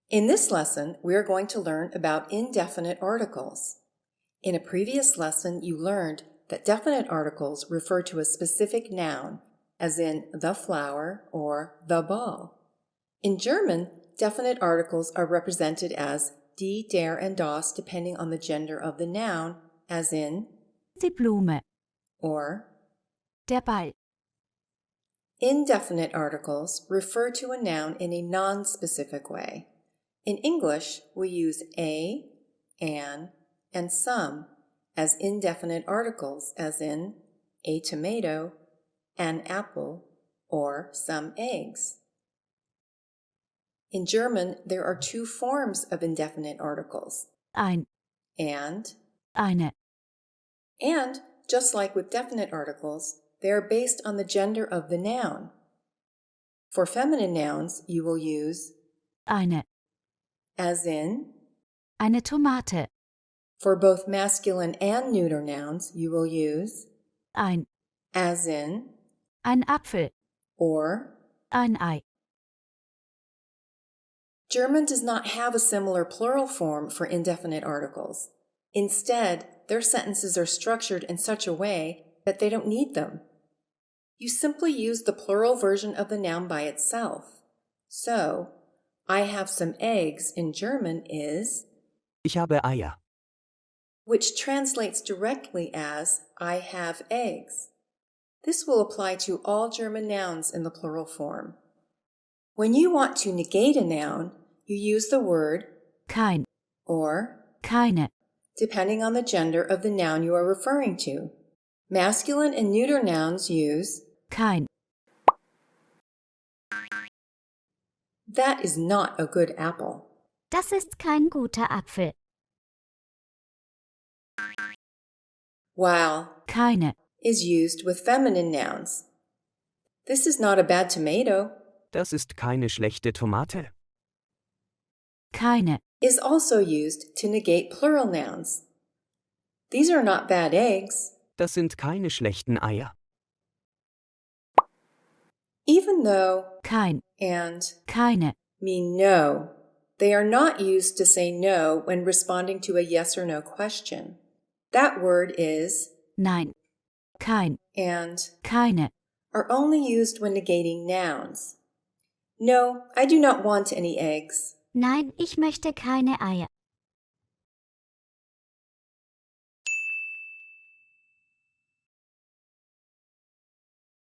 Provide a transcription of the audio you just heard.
In this lesson, we are going to learn about indefinite articles. In a previous lesson, you learned that definite articles refer to a specific noun, as in the flower or the ball. In German, definite articles are represented as die, der, and das depending on the gender of the noun, as in Die Blume, or. der Ball. Indefinite articles refer to a noun in a non-specific way. In English, we use a, an, and some as indefinite articles, as in a tomato, an apple, or some eggs. In German, there are two forms of indefinite articles, Ein, and, eine. and just like with definite articles, they are based on the gender of the noun. For feminine nouns, you will use Eine, as in. eine Tomate. For both masculine and neuter nouns, you will use Ein, as in ein Apfel. or. Ein Ei. German does not have a similar plural form for indefinite articles. Instead, their sentences are structured in such a way that they don't need them. You simply use the plural version of the noun by itself. So, I have some eggs in German is Ich habe Eier. which translates directly as I have eggs. This will apply to all German nouns in the plural form. When you want to negate a noun, you use the word Kein, or, keine. depending on the gender of the noun you are referring to. Masculine and neuter nouns use Kein. that is not a good apple. Das ist kein guter Apfel. While Keine, is used with feminine nouns. This is not a bad tomato Das ist keine schlechte Tomate. keine. is also used to negate plural nouns. These are not bad eggs. Das sind keine schlechten Eier. Even though Kein, and keine. mean no, they are not used to say no when responding to a yes or no question. That word is Nein, kein, and keine. are only used when negating nouns. No, I do not want any eggs. Nein, ich möchte keine Eier.